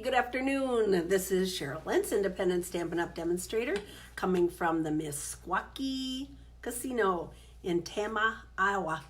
Good afternoon. This is Cheryl Lentz, independent Stampin' Up! Demonstrator, coming from the Meskwaki Casino in Tama, Iowa.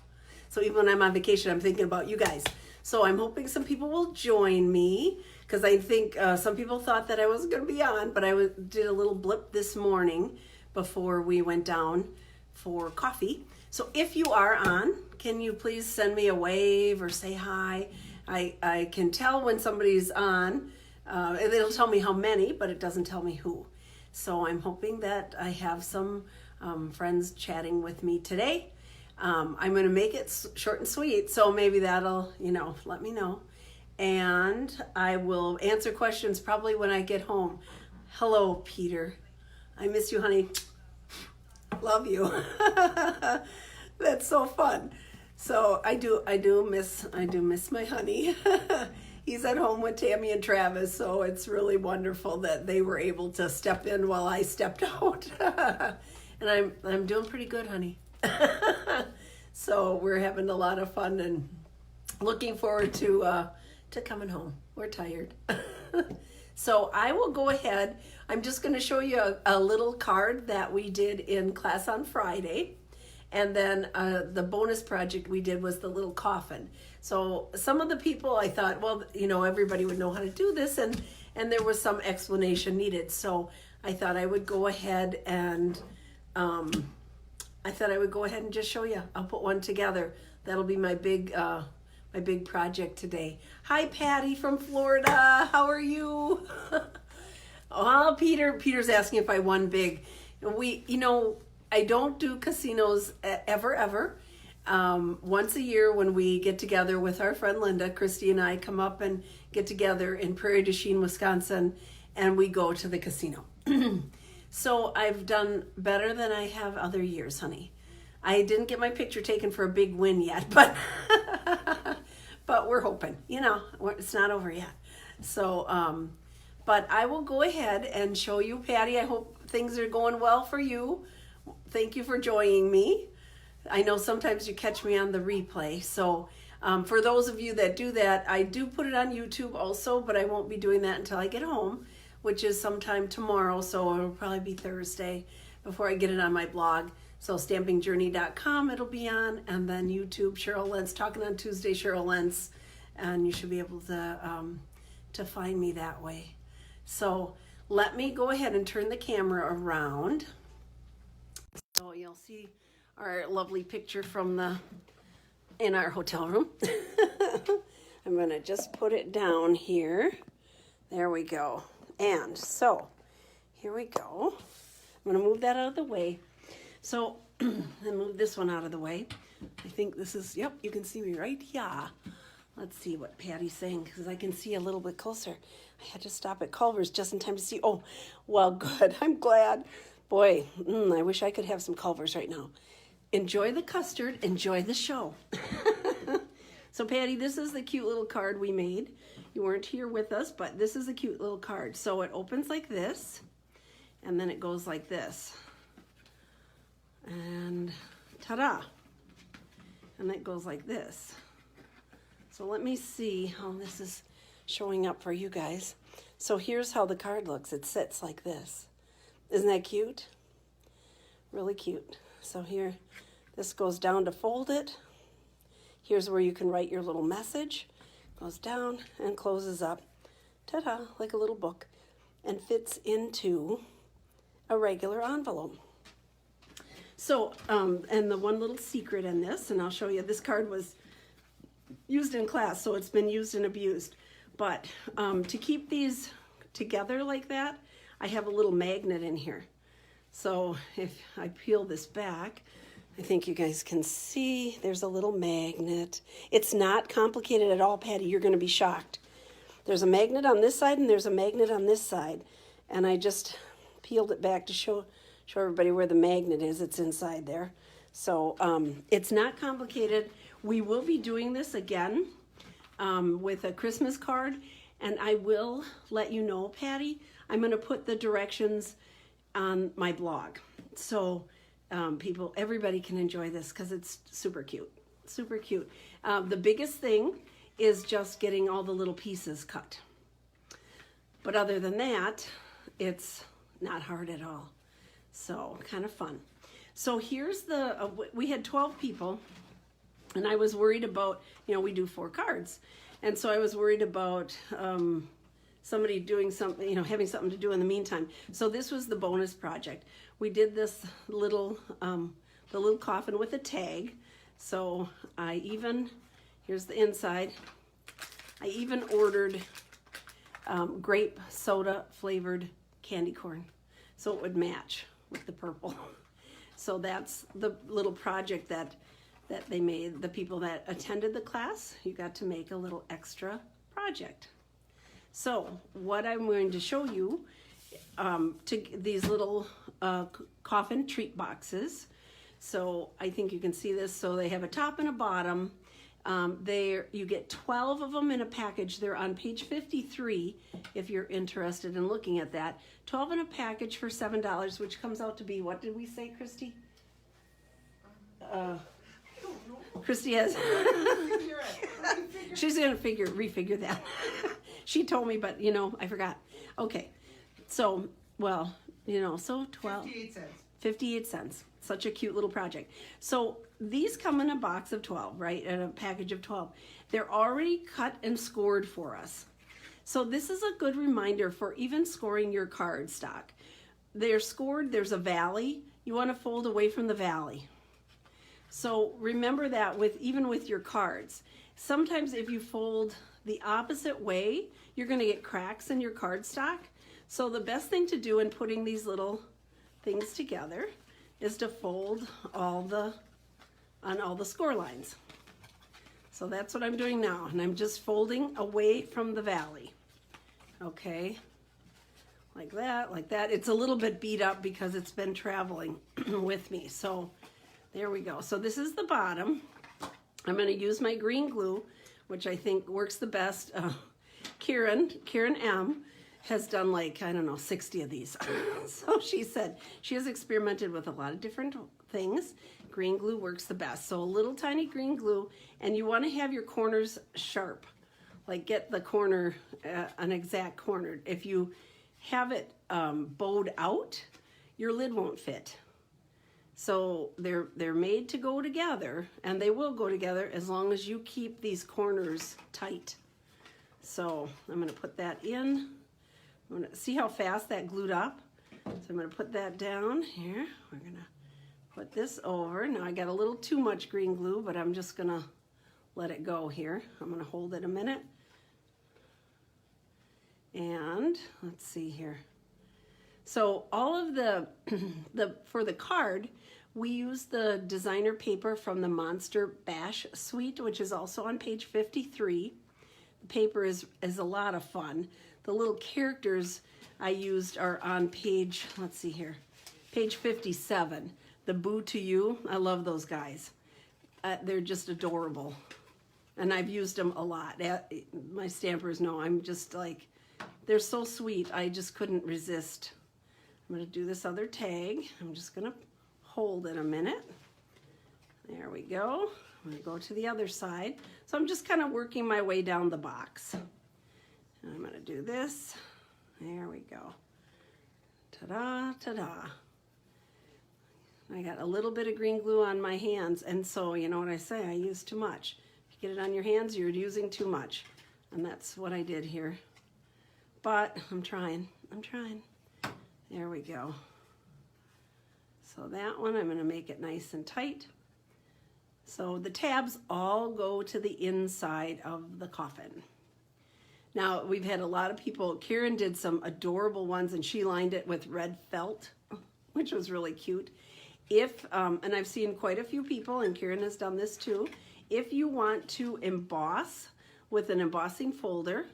So even when I'm on vacation, I'm thinking about you guys. So I'm hoping some people will join me, because I think some people thought that I wasn't going to be on, but I did a little blip this morning before we went down for coffee. So if you are on, can you please send me a wave or say hi? I can tell when somebody's on. It'll tell me how many, but it doesn't tell me who. So I'm hoping that I have some friends chatting with me today. I'm going to make it short and sweet, so maybe that'll, let me know. And I will answer questions probably when I get home. Hello, Peter. I miss you, honey. Love you. That's so fun. So I do miss my honey. He's at home with Tammy and Travis, so it's really wonderful that they were able to step in while I stepped out. And I'm doing pretty good, honey. So we're having a lot of fun and looking forward to coming home. We're tired. So I will go ahead. I'm just going to show you a little card that we did in class on Friday. And then the bonus project we did was the little coffin. So some of the people, I thought, well, everybody would know how to do this, and there was some explanation needed. So I thought I would go ahead and just show you. I'll put one together. That'll be my big project today. Hi, Patty from Florida. How are you? Oh, Peter's asking if I won big. I don't do casinos ever. Once a year when we get together with our friend Linda, Christy and I come up and get together in Prairie du Chien, Wisconsin, and we go to the casino. So I've done better than I have other years, honey. I didn't get my picture taken for a big win yet, but but we're hoping. It's not over yet. So, but I will go ahead and show you, Patty. I hope things are going well for you. Thank you for joining me. I know sometimes you catch me on the replay. So for those of you that do that, I do put it on YouTube also, but I won't be doing that until I get home, which is sometime tomorrow. So it'll probably be Thursday before I get it on my blog. So stampingjourney.com it'll be on, and then YouTube, Cheryl Lentz, Talking on Tuesday, Cheryl Lentz, and you should be able to find me that way. So let me go ahead and turn the camera around. So you'll see our lovely picture in our hotel room. I'm going to just put it down here. There we go. And so here we go. I'm going to move that out of the way. So and move this one out of the way. I think this is, yep, you can see me right here. Let's see what Patty's saying, because I can see a little bit closer. I had to stop at Culver's just in time to see. Oh, well, good. I'm glad. Boy, I wish I could have some Culver's right now. Enjoy the custard. Enjoy the show. So, Patty, this is the cute little card we made. You weren't here with us, but this is a cute little card. So it opens like this, and then it goes like this. And ta-da! And it goes like this. So let me see how this is showing up for you guys. So here's how the card looks. It sits like this. Isn't that cute? Really cute. So here, this goes down to fold it. Here's where you can write your little message. Goes down and closes up. Ta-da, like a little book. And fits into a regular envelope. So, and the one little secret in this, and I'll show you, this card was used in class, so it's been used and abused. But to keep these together like that, I have a little magnet in here. So if I peel this back, I think you guys can see there's a little magnet. It's not complicated at all, Patty. You're going to be shocked. There's a magnet on this side and there's a magnet on this side. And I just peeled it back to show everybody where the magnet is. It's inside there. So it's not complicated. We will be doing this again with a Christmas card. And I will let you know, Patty, I'm going to put the directions on my blog. So everybody can enjoy this because it's super cute. Super cute. The biggest thing is just getting all the little pieces cut. But other than that, it's not hard at all. So kind of fun. So here's the, we had 12 people, and I was worried about, we do 4 cards. And so I was worried about somebody doing something, having something to do in the meantime. So this was the bonus project. We did this little, the little coffin with a tag. So here's the inside. I even ordered grape soda flavored candy corn so it would match with the purple. So that's the little project that they made. The people that attended the class, you got to make a little extra project. So what I'm going to show you, these little coffin treat boxes. So I think you can see this. So they have a top and a bottom. You get 12 of them in a package. They're on page 53 if you're interested in looking at that. 12 in a package for $7, which comes out to be, what did we say, Christy? Christy has, she's going to refigure that. She told me, but I forgot. Okay. So, so 12. 58 cents. Such a cute little project. So these come in a box of 12, right? In a package of 12. They're already cut and scored for us. So this is a good reminder for even scoring your card stock. They're scored, there's a valley. You want to fold away from the valley. So remember that even with your cards. Sometimes if you fold the opposite way, you're going to get cracks in your card stock. So the best thing to do in putting these little things together is to fold on all the score lines. So that's what I'm doing now, and I'm just folding away from the valley. Okay, like that, like that. It's a little bit beat up because it's been traveling with me. So there we go. So this is the bottom. I'm going to use my green glue, which I think works the best. Karen M. has done 60 of these. So she said she has experimented with a lot of different things. Green glue works the best. So a little tiny green glue, and you want to have your corners sharp. Like get the corner, an exact corner. If you have it bowed out, your lid won't fit. So they're made to go together, and they will go together as long as you keep these corners tight. So I'm going to put that in. I'm going to see how fast that glued up. So I'm going to put that down here. We're going to put this over. Now I got a little too much green glue, but I'm just going to let it go here. I'm going to hold it a minute. And let's see here. So all of the for the card, we use the designer paper from the Monster Bash suite, which is also on page 53. The paper is a lot of fun. The little characters I used are on page, let's see here, page 57. The Boo to You, I love those guys. They're just adorable. And I've used them a lot. My stampers know I'm just they're so sweet. I just couldn't resist. I'm going to do this other tag. I'm just going to hold it a minute. There we go. I'm going to go to the other side. So I'm just kind of working my way down the box. And I'm going to do this. There we go. Ta-da, ta-da. I got a little bit of green glue on my hands, and so you know what I say, I use too much. If you get it on your hands, you're using too much. And that's what I did here. But I'm trying. There we go. So that one, I'm going to make it nice and tight. So the tabs all go to the inside of the coffin. Now, we've had a lot of people, Karen did some adorable ones, and she lined it with red felt, which was really cute. And I've seen quite a few people, and Karen has done this too, if you want to emboss with an embossing folder,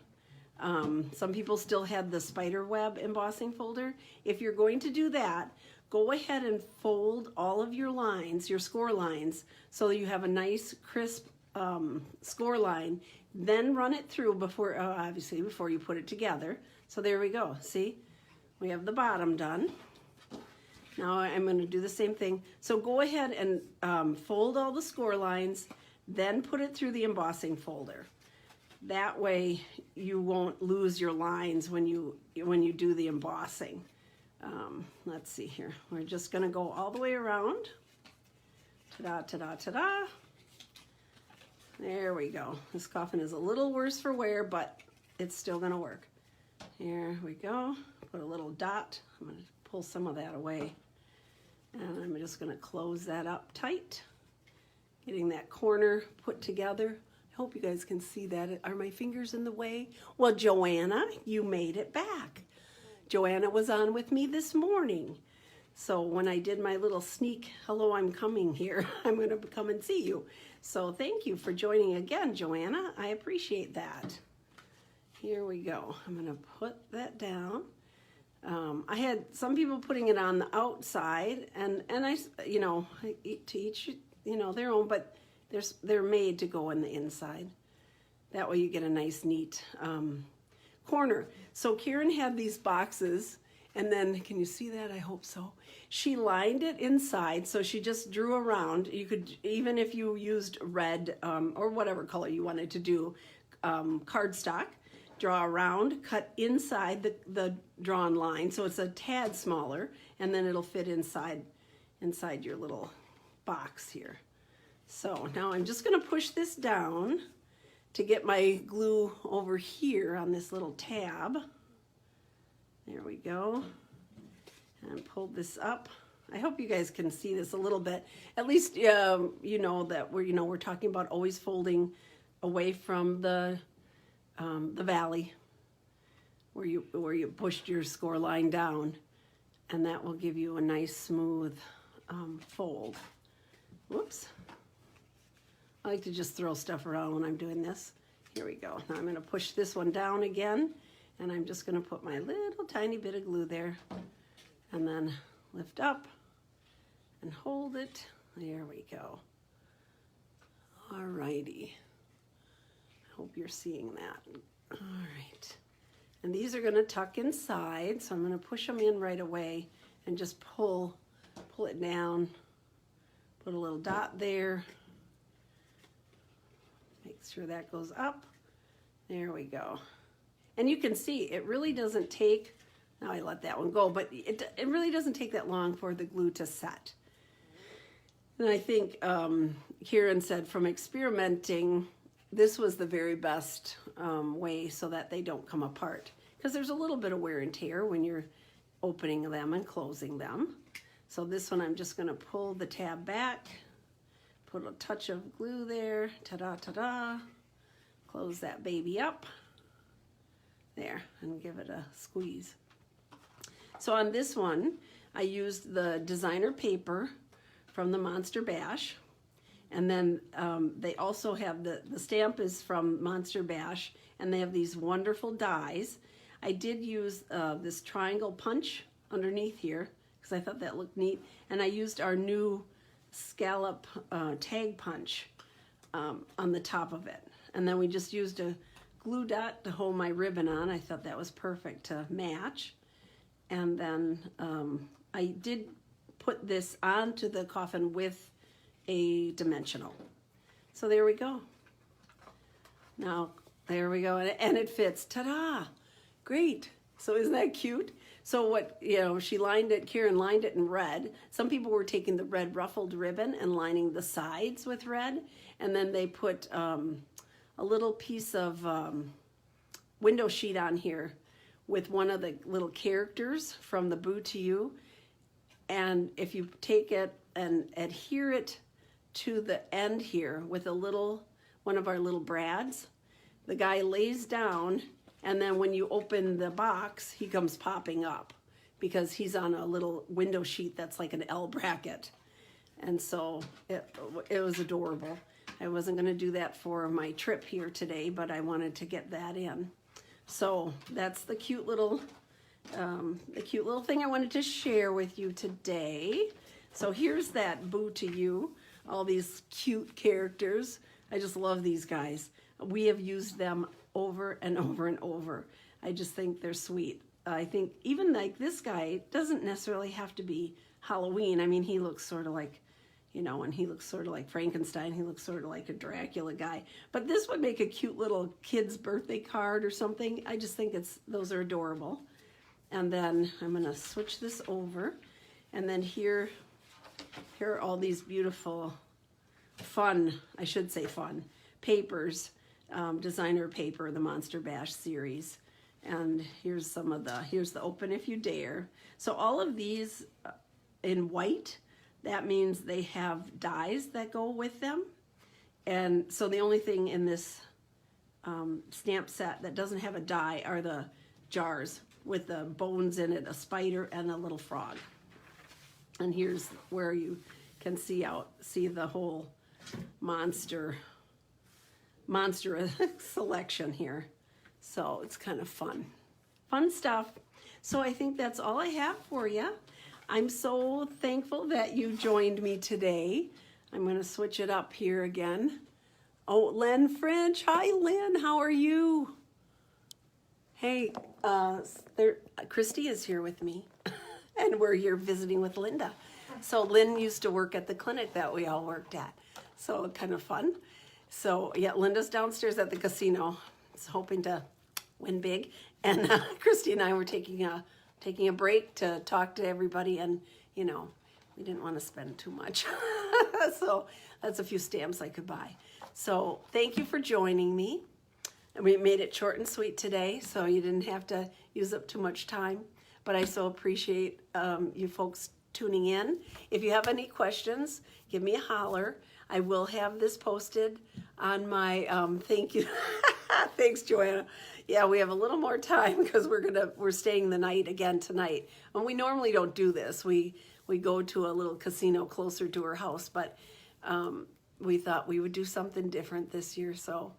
some people still had the spider web embossing folder. If you're going to do that, go ahead and fold all of your lines, your score lines, so you have a nice crisp score line. Then run it through before you put it together. So there we go. See, we have the bottom done. Now I'm going to do the same thing. So go ahead and fold all the score lines, then put it through the embossing folder. That way you won't lose your lines when you do the embossing. Let's see here. We're just going to go all the way around. Ta-da, ta-da, ta-da. There we go. This coffin is a little worse for wear, but it's still going to work. Here we go. Put a little dot. I'm going to pull some of that away. And I'm just going to close that up tight. Getting that corner put together. I hope you guys can see that. Are my fingers in the way? Well, Joanna, you made it back. Joanna was on with me this morning. So when I did my little sneak, hello, I'm coming here, I'm going to come and see you. So thank you for joining again, Joanna. I appreciate that. Here we go. I'm going to put that down. I had some people putting it on the outside, and I, to each, their own, but they're made to go in the inside. That way you get a nice, neat corner. So Karen had these boxes, and then, can you see that? I hope so. She lined it inside, so she just drew around. You could, even if you used red or whatever color you wanted to do, cardstock, draw around, cut inside the drawn line, so it's a tad smaller, and then it'll fit inside your little box here. So now I'm just going to push this down to get my glue over here on this little tab. There we go. And pull this up. I hope you guys can see this a little bit. At least you know that we're talking about always folding away from the valley where you pushed your score line down, and that will give you a nice smooth fold. Whoops. I like to just throw stuff around when I'm doing this. Here we go. Now I'm going to push this one down again, and I'm just going to put my little tiny bit of glue there, and then lift up and hold it. There we go. All righty. I hope you're seeing that. All right. And these are going to tuck inside, so I'm going to push them in right away and just pull it down. Put a little dot there. Make sure that goes up. There we go. And you can see it really doesn't take, now I let that one go, but it really doesn't take that long for the glue to set. And I think Kieran said from experimenting, this was the very best way so that they don't come apart. Because there's a little bit of wear and tear when you're opening them and closing them. So this one I'm just going to pull the tab back. Put a touch of glue there, ta-da, ta-da. Close that baby up. There, and give it a squeeze. So on this one, I used the designer paper from the Monster Bash. And then they also have, the stamp is from Monster Bash, and they have these wonderful dies. I did use this triangle punch underneath here, because I thought that looked neat. And I used our new scallop tag punch on the top of it, and then we just used a glue dot to hold my ribbon on. I thought that was perfect to match. And then I did put this onto the coffin with a dimensional. So there we go. Now there we go, and it fits. Ta-da! Great. So isn't that cute? So what, she lined it, Karen lined it in red. Some people were taking the red ruffled ribbon and lining the sides with red. And then they put a little piece of window sheet on here with one of the little characters from the Boo to You. And if you take it and adhere it to the end here with one of our little brads, the guy lays down, and then when you open the box, he comes popping up because he's on a little window sheet that's like an L bracket. And so it was adorable. I wasn't going to do that for my trip here today, but I wanted to get that in. So that's the cute little thing I wanted to share with you today. So here's that Boo to You, all these cute characters. I just love these guys. We have used them over and over and over. I just think they're sweet. I think even like this guy doesn't necessarily have to be Halloween. I mean, he looks sort of like, you know, and he looks sort of like Frankenstein. He looks sort of like a Dracula guy. But this would make a cute little kid's birthday card or something. I just think those are adorable. And then I'm going to switch this over. And then here are all these beautiful, fun, I should say fun, papers, designer paper, the Monster Bash series. And here's here's the Open If You Dare. So all of these in white, that means they have dies that go with them. And so the only thing in this stamp set that doesn't have a die are the jars with the bones in it, a spider and a little frog. And here's where you can see the whole monster selection here. So it's kind of fun stuff. So I think that's all I have for you. I'm so thankful that you joined me today. I'm going to switch it up here again. Oh, Len French. Hi, Len. How are you? Hey, Christy is here with me, and we're here visiting with Linda. So Lynn used to work at the clinic that we all worked at. So kind of fun. So yeah, Linda's downstairs at the casino. Is hoping to win big. And Christy and I were taking a break to talk to everybody, and you know, we didn't want to spend too much. So that's a few stamps I could buy. So thank you for joining me. And we made it short and sweet today, so you didn't have to use up too much time. But I so appreciate you folks tuning in. If you have any questions, give me a holler. I will have this posted on my thank you. Thanks, Joanna. Yeah, we have a little more time because we're staying the night again tonight. And we normally don't do this. We go to a little casino closer to her house, but we thought we would do something different this year. So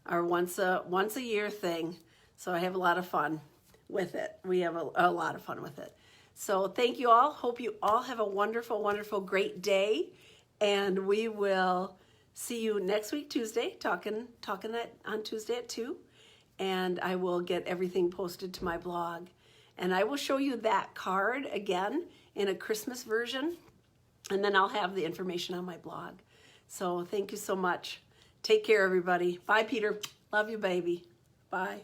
our once a year thing. So I have a lot of fun with it. We have a lot of fun with it. So thank you all. Hope you all have a wonderful, wonderful, great day. And we will see you next week, Tuesday, talking on Tuesday at 2. And I will get everything posted to my blog. And I will show you that card again in a Christmas version. And then I'll have the information on my blog. So thank you so much. Take care, everybody. Bye, Peter. Love you, baby. Bye.